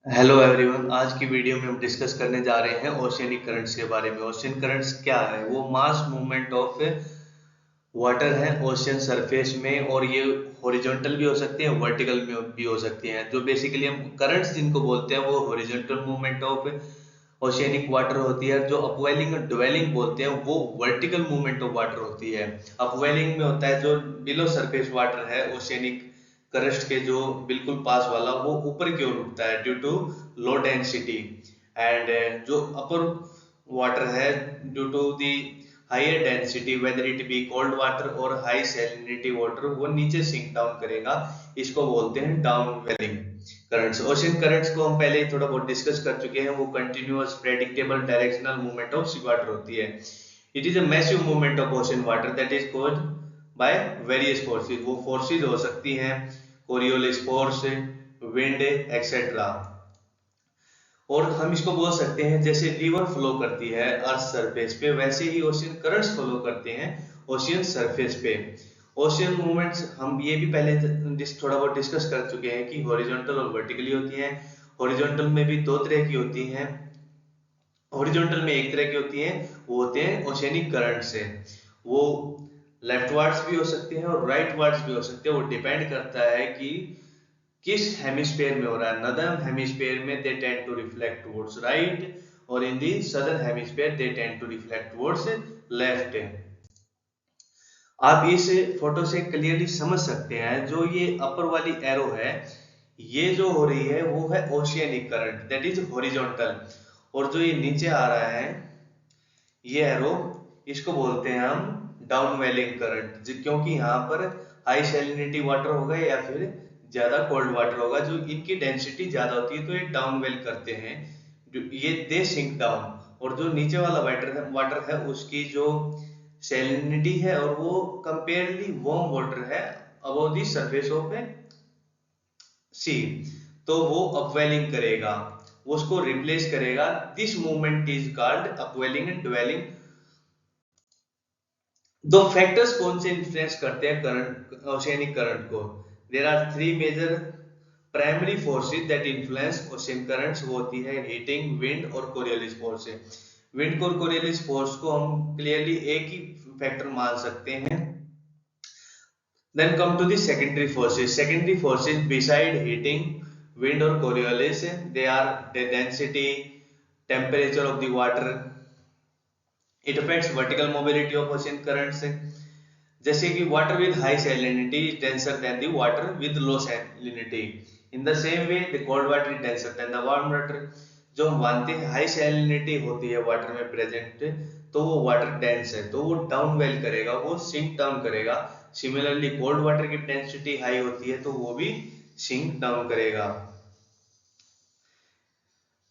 Hello everyone. आज की video में हम डिस्कस करने जा रहे हैं ओशियनिक करंट्स के बारे में। ओशियन करंट्स क्या है? वो मास मूवमेंट ऑफ वाटर है ओशियन सरफेस में, और ये हॉरिजॉन्टल भी हो सकती है, वर्टिकल में भी हो सकती हैं। जो बेसिकली हम करंट्स जिनको बोलते हैं वो horizontal movement of oceanic water होती है। जो अपवेलिंग और ड्वेलिंग बोलते हैं वो वर्टिकल मूवमेंट ऑफ वाटर होती है। अपवेलिंग में होता है जो बिलो सरफेस वाटर है ओशियनिक करस्ट के जो बिल्कुल पास वाला, वो ऊपर की ओर उठता है due to low density. And जो अपर वाटर है due to the higher density, whether it be cold water और हाई सैलिनिटी वाटर, वो नीचे सिंक डाउन करेगा। इसको बोलते हैं downwelling currents. Ocean currents को हम पहले ही थोड़ा बहुत डिस्कस कर चुके हैं। वो continuous predictable directional movement of sea water होती है। It is a massive movement of ocean water that is caused by various forces. वो फोर्सेस हो सकती हैं कोरियोलिस फोर्स, विंड एक्सेट्रा। और हम इसको बोल सकते हैं जैसे रिवर फ्लो करती है अर्थ सरफेस पे, वैसे ही ओशियन करंट्स फ्लो करते हैं ओशियन सरफेस पे। ओशियन मूवमेंट्स हम ये भी पहले थोड़ा बहुत डिस्कस कर चुके हैं कि हॉरिजॉन्टल और वर्टिकली होती हैं। हॉरिजॉन्टल में भी दो तरह की होती हैं। हॉरिजॉन्टल में एक तरह की होती हैं, वो होते हैं ओशियनिक करंट से। वो लेफ्टवर्ड्स भी हो सकते हैं और राइटवर्ड्स भी हो सकते हैं। वो डिपेंड करता है कि किस हेमिस्फेयर में हो रहा है। नदर्न हेमिस्फेयर में they tend to reflect towards right, और in the southern hemisphere they tend to reflect towards left. आप इस फोटो से क्लियरली समझ सकते हैं, जो ये अपर वाली एरो है, ये जो हो रही है वो है oceanic current, that is horizontal. और जो ये नीचे आ रहा है ये एरो, इसको बोलते हैं हम डाउन वेलिंग करंट, क्योंकि यहाँ पर हाई सैलिनिटी वाटर होगा या फिर ज्यादा कोल्ड वाटर होगा, जो इनकी डेंसिटी ज्यादा होती है तो ये डाउन वेल करते हैं, ये दे सिंक डाउन। और जो नीचे वाला वाटर है उसकी जो सैलिनिटी है और वो कंपेयरली वार्म वाटर है above the surface of sea, तो वो अपवेलिंग करेगा, वो उसको रिप्लेस करेगा। This movement is called upwelling and dwelling. दो फैक्टर्स कौन से इन्फ्लुएंस करते हैं करंट, ओशियनिक करंट को? There are three major primary forces that influence ocean currents. वो होती है हीटिंग, विंड और कोरियोलिस फोर्स। विंड और कोरियोलिस फोर्स को हम क्लियरली एक ही फैक्टर मान सकते हैं। Then come to the secondary forces. Secondary forces beside heating, wind or coriolis, they are the density, temperature of the water. It affects vertical mobility of ocean currents, जैसे कि water with high salinity is denser then the water with low salinity. In the same way the cold water is denser then the warm water. जो हम मानते हैं high salinity होती है water में present, तो वो वाटर डेंस है तो वो डाउन वेल करेगा, वो सिंक डाउन करेगा। सिमिलरली कोल्ड वाटर की डेंसिटी हाई होती है तो वो भी सिंक डाउन करेगा।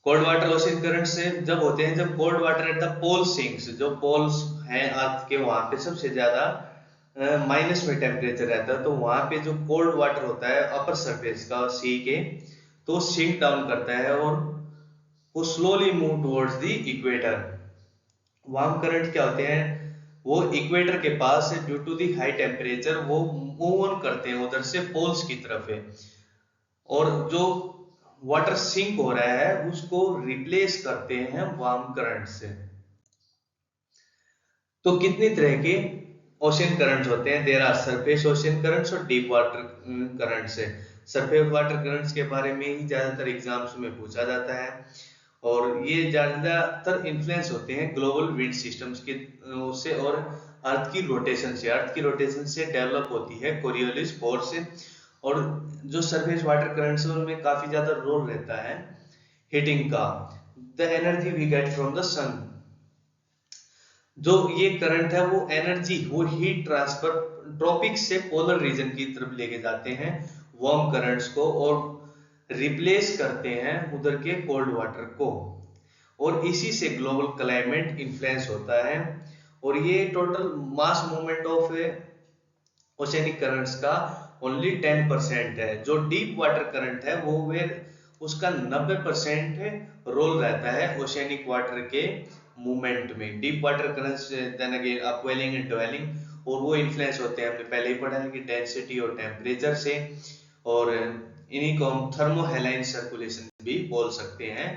कोल्ड वाटर ओशन करंट से जब होते हैं, जब cold water at the pole sinks, जो पोल्स हैं अर्थ के वहां पे सबसे ज्यादा माइनस में टेम्परेचर रहता है, तो वहां पे जो कोल्ड वाटर होता है अपर सरफेस का सी के, तो सिंक डाउन करता है और वो slowly move towards the equator. Warm current क्या होते हैं? वो इक्वेटर के पास due to the high temperature वो मूव ऑन करते हैं उधर से पोल्स की तरफ है, और जो वाटर सिंक हो रहा है उसको रिप्लेस करते हैं वार्म करंट से। तो कितनी तरह के ओशन करंट्स होते हैं? There are surface ocean currents और डीप वाटर करंट्स है। सरफेस वाटर करंट्स के बारे में ही ज्यादातर एग्जाम्स में पूछा जाता है, और ये ज्यादातर इन्फ्लुएंस होते हैं ग्लोबल विंड सिस्टम्स के उससे और अर्थ की रोटेशन से। अर्थ की रोटेशन से डेवलप होती है कोरियोलिस फोर्स। और जो सरफेस वाटर करंट्स है उनमें काफी ज्यादा रोल रहता है हीटिंग का। The energy we get from the sun. जो ये करंट है वो एनर्जी, वो हीट ट्रांसफर ट्रॉपिक से पोलर रीजन की तरफ लेके जाते हैं वार्म करंट्स को, और रिप्लेस करते हैं उधर के कोल्ड वाटर को, और इसी से ग्लोबल क्लाइमेट इन्फ्लुएंस होता है। और ये total mass movement of oceanic currents का ओनली 10% है। जो डीप वाटर करंट है वो वेर उसका 90% रोल रहता है ओशियनिक वाटर के मूवमेंट में। Deep water currents then again upwelling and dwelling, और वो इन्फ्लुएंस होते हैं, हमने पहले ही पढ़ा है कि डेंसिटी और टेम्परेचर से। और इन्हीं को हम थर्मोहेलाइन सर्कुलेशन भी बोल सकते हैं।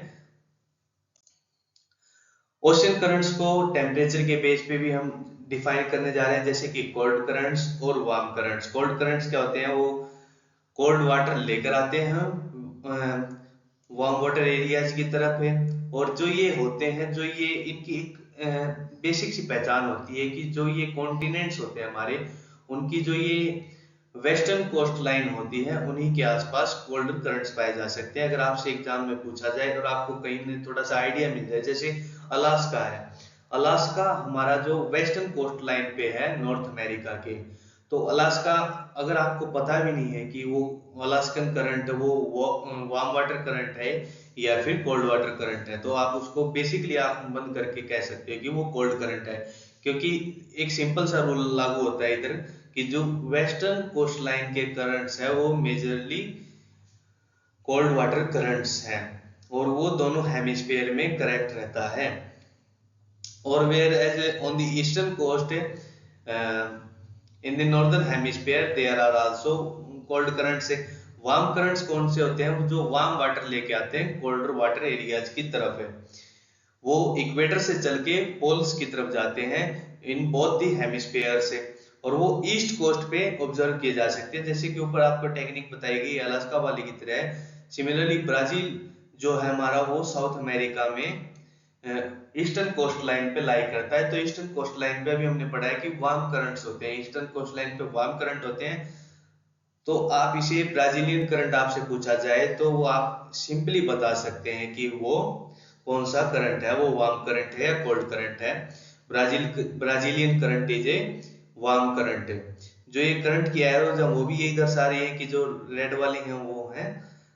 ओशन करंट्स को टेम्परेचर के बेस पे भी हम डिफाइन करने जा रहे हैं, जैसे कि कोल्ड करंट्स और वार्म करंट्स। कोल्ड करंट्स क्या होते हैं, वो कोल्ड वाटर लेकर आते हैं वार्म वाटर एरियाज की तरफ है। और जो ये होते हैं, जो ये इनकी एक बेसिक सी पहचान होती है कि जो ये कॉन्टिनेंट्स होते हैं हमारे, उनकी जो ये वेस्टर्न कोस्ट लाइन होती है, उन्हीं के आसपास कोल्ड करंट्स पाए जा सकते हैं। अगर आपसे एग्जाम में पूछा जाए और आपको कहीं थोड़ा सा आइडिया मिल जाए, जैसे अलास्का है, अलास्का हमारा जो वेस्टर्न कोस्ट लाइन पे है नॉर्थ अमेरिका के, तो अलास्का अगर आपको पता भी नहीं है कि वो अलास्कन करंट वो वार्म वाटर करंट है या फिर कोल्ड वाटर करंट है, तो आप उसको बेसिकली आंख बंद करके कह सकते हैं कि वो कोल्ड करंट है। क्योंकि एक सिंपल सा रूल लागू होता है इधर कि जो वेस्टर्न कोस्ट लाइन के करंट्स है वो मेजरली कोल्ड वाटर करंट्स हैं, और वो दोनों हेमिस्फीयर में करेक्ट रहता है। और whereas on the eastern coast in the northern hemisphere there are also cold currents. Warm currents कौन से होते हैं, जो वार्म वाटर लेके आते हैं कोल्डर वाटर एरियाज की तरफ है, वो इक्वेटर से चल के पोल्स की तरफ जाते हैं इन बोथ दी हेमिस्फीयर से, और वो ईस्ट कोस्ट पे ऑब्जर्व किए जा सकते हैं। जैसे कि ऊपर आपको टेक्निक बताई गई अलास्का वाली की तरह है। सिमिलरली ब्राजील जो है हमारा, वो साउथ अमेरिका में ईस्टर्न कोस्ट लाइन पे लाई करता है। तो ईस्टर्न कोस्ट लाइन पे अभी हमने पढ़ा है कि वार्म करंट्स होते हैं, ईस्टर्न कोस्ट लाइन पे वार्म करंट होते हैं। तो आप इसे ब्राजीलियन करंट आपसे पूछा जाए तो वो आप सिंपली बता सकते हैं कि वो कौन सा करंट है, वो वार्म करंट है या कोल्ड करंट है। Brazilian current is a warm current है। जो ये करंट की एरोज है वो भी यही दर्शा रही है कि जो रेड वाली है वो है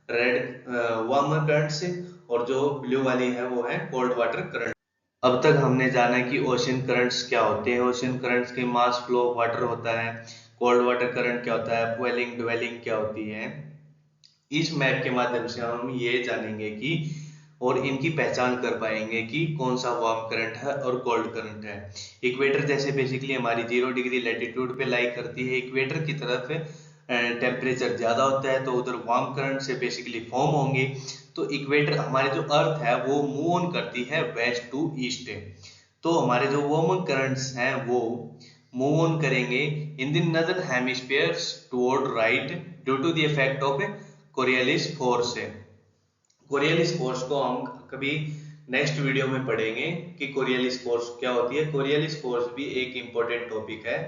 रेड वार्म करंट से, और जो ब्लू वाली है वो है कोल्ड वाटर करंट। अब तक हमने जाना कि ओशन करंट्स क्या होते हैं, ओशन करंट्स के मास फ्लो वाटर होता है, कोल्ड वाटर करंट क्या होता है, अपवेलिंग डिवेलिंग क्या होती है। इस मैप के माध्यम से हम ये जानेंगे कि और इनकी पहचान कर पाएंगे कि कौन सा वार्म करंट है और कोल्ड करंट है। इक्वेटर जैसे बेसिकली हमारी 0 डिग्री लैटिट्यूड पे लाई करती है, इक्वेटर की तरफ टेम्परेचर ज्यादा होता है तो उधर वार्म करंट से बेसिकली फॉर्म होंगे। तो इक्वेटर हमारे जो अर्थ है वो मूव ऑन करती है वेस्ट टू ईस्ट, तो हमारे जो वार्म करंट्स हैं वो मूव ऑन करेंगे in the northern hemispheres toward right due to the effect of Coriolis force. Coriolis force को हम कभी नेक्स्ट वीडियो में पढ़ेंगे कि कोरियलिस फोर्स क्या होती है। कोरियलिस फोर्स भी एक इम्पोर्टेंट टॉपिक है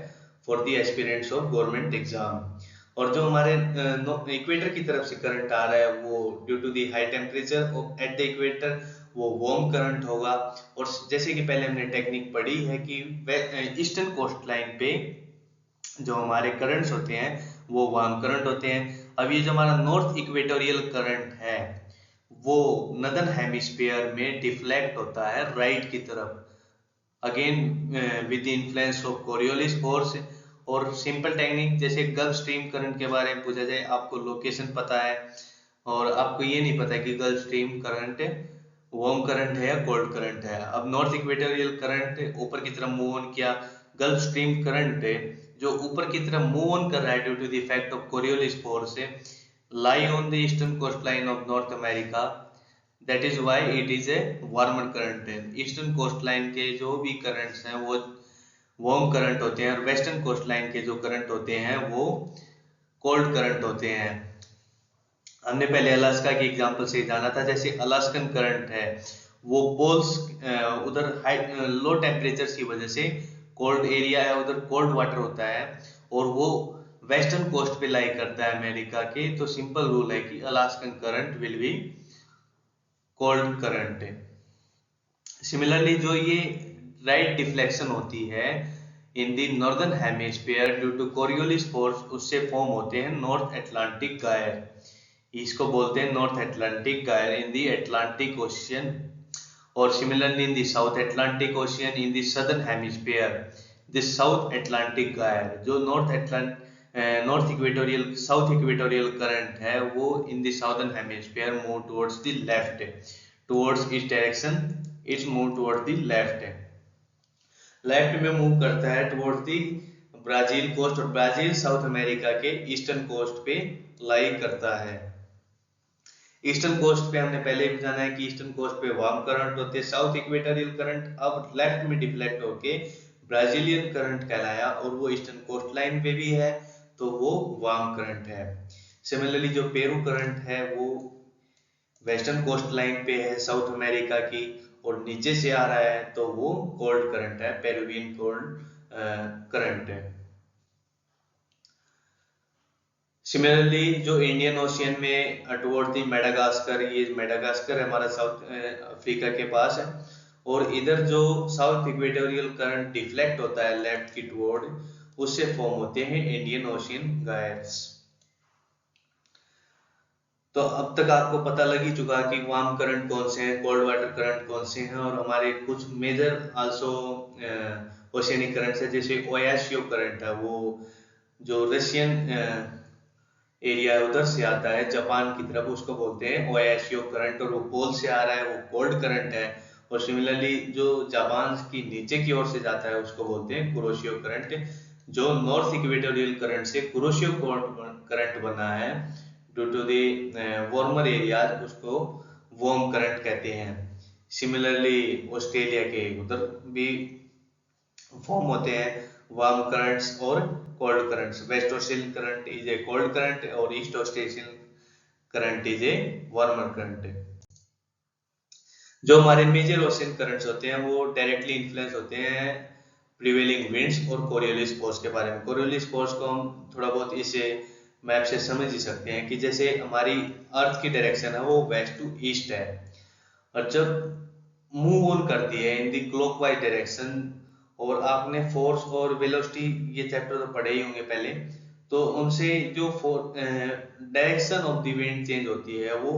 for the aspirants of government exam. और जो हमारे इक्वेटर की तरफ से करंट आ रहा है वो due to the high temperature at the equator वो वार्म करंट होगा। और जैसे कि पहले हमने टेक्निक पढ़ी है कि ईस्टर्न कोस्ट लाइन पे जो हमारे करंट्स होते हैं वो वार्म करंट होते हैं। अब ये जो हमारा नॉर्थ इक्वेटोरियल करंट है वो नदर्न हेमिस्फीयर में डिफ्लेक्ट होता है राइट की तरफ, again with the influence of Coriolis force. और सिंपल टेक्निक जैसे गल्फ स्ट्रीम करंट के बारे में पूछा जाए, आपको लोकेशन पता है और आपको ये नहीं पता कि gulf Stream current warm current है या कोल्ड करंट है। अब नॉर्थ इक्वेटोरियल करंट ऊपर की तरफ मूव ऑन किया, गल्फ स्ट्रीम करंट जो ऊपर की तरफ मूव ऑन कर रहा है due to the effect of Coriolis force lie on the eastern coast line of North America, that is why it is a warmer current है। Eastern coast line के जो भी करंट्स हैं वो वार्म करंट होते हैं और वेस्टर्न कोस्ट लाइन के जो करंट होते हैं वो कोल्ड करंट होते हैं। हमने पहले अलास्का की एग्जांपल से जाना था, जैसे अलास्कन करंट है वो पोल्स उधर हाई लो टेम्परेचर की वजह से कोल्ड एरिया है, उधर कोल्ड वाटर होता है और वो वेस्टर्न कोस्ट पे लाई करता है अमेरिका के। तो सिंपल रूल है कि Alaskan current will be cold current. Similarly जो ये राइट डिफ्लेक्शन होती है in the northern hemisphere due to Coriolis force, उससे फॉर्म होते हैं नॉर्थ अटलांटिक गायर। इसको बोलते हैं नॉर्थ अटलांटिक गायर इन दी अटलांटिक ओशियन। और similarly in the south Atlantic ocean in the southern hemisphere the south Atlantic गायर, जो north equatorial south equatorial current है वो in the southern hemisphere move towards the left, towards east direction it's move towards the left में move करता है towards the Brazil coast, और Brazil south America के eastern coast पे लाई करता है। ईस्टर्न कोस्ट पे हमने पहले भी जाना है कि ईस्टर्न कोस्ट पे वार्म करंट होते हैं। साउथ इक्वेटोरियल करंट अब लेफ्ट में डिफ्लेक्ट होके ब्राजीलियन करंट कहलाया और वो ईस्टर्न कोस्ट लाइन पे भी है, तो वो वार्म करंट है। सिमिलरली जो पेरू करंट है वो वेस्टर्न कोस्ट लाइन पे है साउथ अमेरिका की और नीचे से आ रहा है, तो वो कोल्ड करंट है, पेरुवियन कोल्ड करंट है। सिमिलरली जो इंडियन ओशियन में टुवर्ड दी मेडागास्कर, ये मेडागास्कर हमारा साउथ अफ्रीका के पास है, और इधर जो साउथ इक्वेटोरियल करंट डिफ्लेक्ट होता है लेफ्ट की टुवर्ड, उससे फॉर्म होते हैं इंडियन ओशियन गायर्स। तो अब तक आपको पता लग ही चुका कि वार्म करंट कौन से हैं, कोल्ड वाटर करंट कौन से हैं, और हमारे कुछ मेजर आल्सो ओशियनिक करंट्स है, जैसे ओयासियो करंट है, वो जो रशियन एरिया है उधर से आता है जापान की तरफ, उसको बोलते हैं ओयासियो करंट, और वो पोल से आ रहा है, वो कोल्ड करंट है। और सिमिलरली जो जापान की नीचे की ओर से जाता है उसको बोलते हैं कुरोशियो करंट। जो नॉर्थ इक्वेटोरियल करंट से कुरोशियो करंट बना है due to the warmer area, उसको वार्म करंट कहते हैं। सिमिलरली ऑस्ट्रेलिया के उधर भी फॉर्म होते हैं वार्म करंट्स और cold currents. West Australian current is a cold current और East Australian current is a warmer current. जो हमारे मेजर ओशियन करंट्स होते हैं वो डायरेक्टली इन्फ्लुएंस होते हैं प्रिवेलिंग विंड्स और कोरियोलिस फोर्स के बारे में। कोरियोलिस फोर्स को हम थोड़ा बहुत इसे मैप से समझ ही सकते हैं कि जैसे हमारी अर्थ की डायरेक्शन है वो वेस्ट टू ईस्ट है, और जब मूव ऑन करती है इन दी क्लॉकवाइज डायरेक्शन, और आपने फोर्स और वेलोसिटी ये चैप्टर तो पढ़े ही होंगे पहले, तो उनसे जो direction of the wind change होती है वो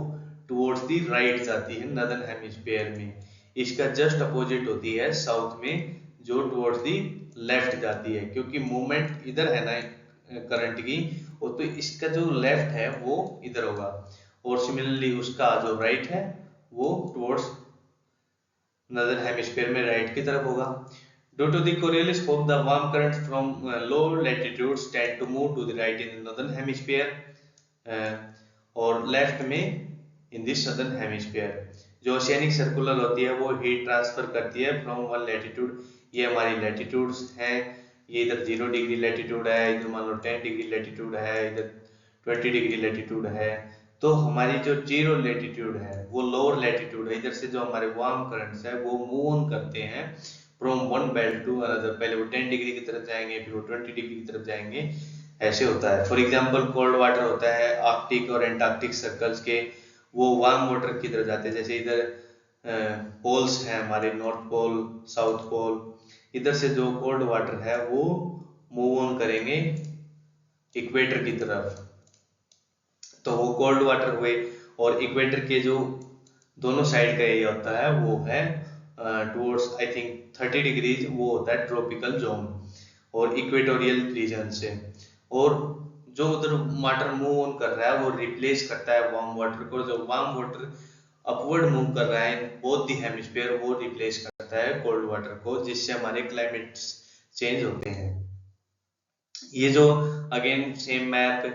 टुवर्ड्स द राइट जाती है नॉर्दर्न हेमिस्फीयर में। इसका जस्ट अपोजिट होती है साउथ में, जो टुवर्ड्स द लेफ्ट जाती है, क्योंकि मूवमेंट इधर है ना करंट की, और तो इसका जो लेफ्ट है वो इधर होगा, और सिमिलरली उसका जो राइट है वो टुवर्ड्स नॉर्दर्न हेमिस्फीयर में राइट की तरफ होगा। Due to the Coriolis form, the warm currents from low latitudes tend to move to the right in the northern hemisphere और लेफ्ट में इन दी southern hemisphere। जो ओशियनिक सर्कुलर होती है वो हीट ट्रांसफर करती है फ्रॉम वन लैटिट्यूड, ये हमारी लैटिट्यूड्स हैं, ये इधर 0 डिग्री लैटिट्यूड है, इधर मान लो 10 डिग्री लैटिट्यूड है, इधर 20 डिग्री लैटिट्यूड है। तो हमारी जो 0 लैटिट्यूड है वो लोअर लैटिट्यूड है, इधर से जो हमारे वार्म करंट्स है वो मूव ऑन करते हैं from one belt to another. पहले वो 10 डिग्री की तरफ जाएंगे, फिर वो 20 डिग्री की तरफ जाएंगे, ऐसे होता है। फॉर एग्जांपल कोल्ड वाटर होता है आर्कटिक और एंटार्क्टिक सर्कल्स के, वो वार्म वाटर की तरफ जाते हैं। जैसे इधर पोल्स हैं हमारे, नॉर्थ पोल, साउथ पोल, इधर से जो कोल्ड वाटर है वो मूव ऑन करेंगे इक्वेटर की तरफ, तो वो कोल्ड वाटर हुए। और इक्वेटर के जो दोनों साइड का एरिया होता है वो है टुवर्ड्स आई थिंक 30 डिग्रीज, वो होता है ट्रॉपिकल जोन और इक्वेटोरियल रीजन से। और जो उधर वाटर मूव ऑन कर रहा है वो रिप्लेस करता है वार्म वाटर को, जो वार्म वाटर अपवर्ड मूव कर रहा है बोथ द हेमिस्फीयर, वो रिप्लेस करता है कोल्ड वाटर को, जिससे हमारे क्लाइमेट चेंज होते हैं। ये जो again same map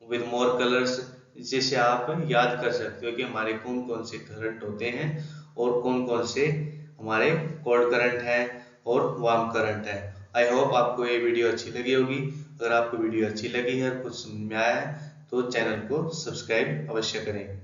with more colours, जिसे आप याद कर सकते हो कि हमारे कौन कौन से करंट होते हैं और कौन कौन से हमारे कोल्ड करंट है और वार्म करंट है। आई होप आपको ये वीडियो अच्छी लगी होगी। अगर आपको वीडियो अच्छी लगी है, कुछ समझ में आया है, तो चैनल को सब्सक्राइब अवश्य करें।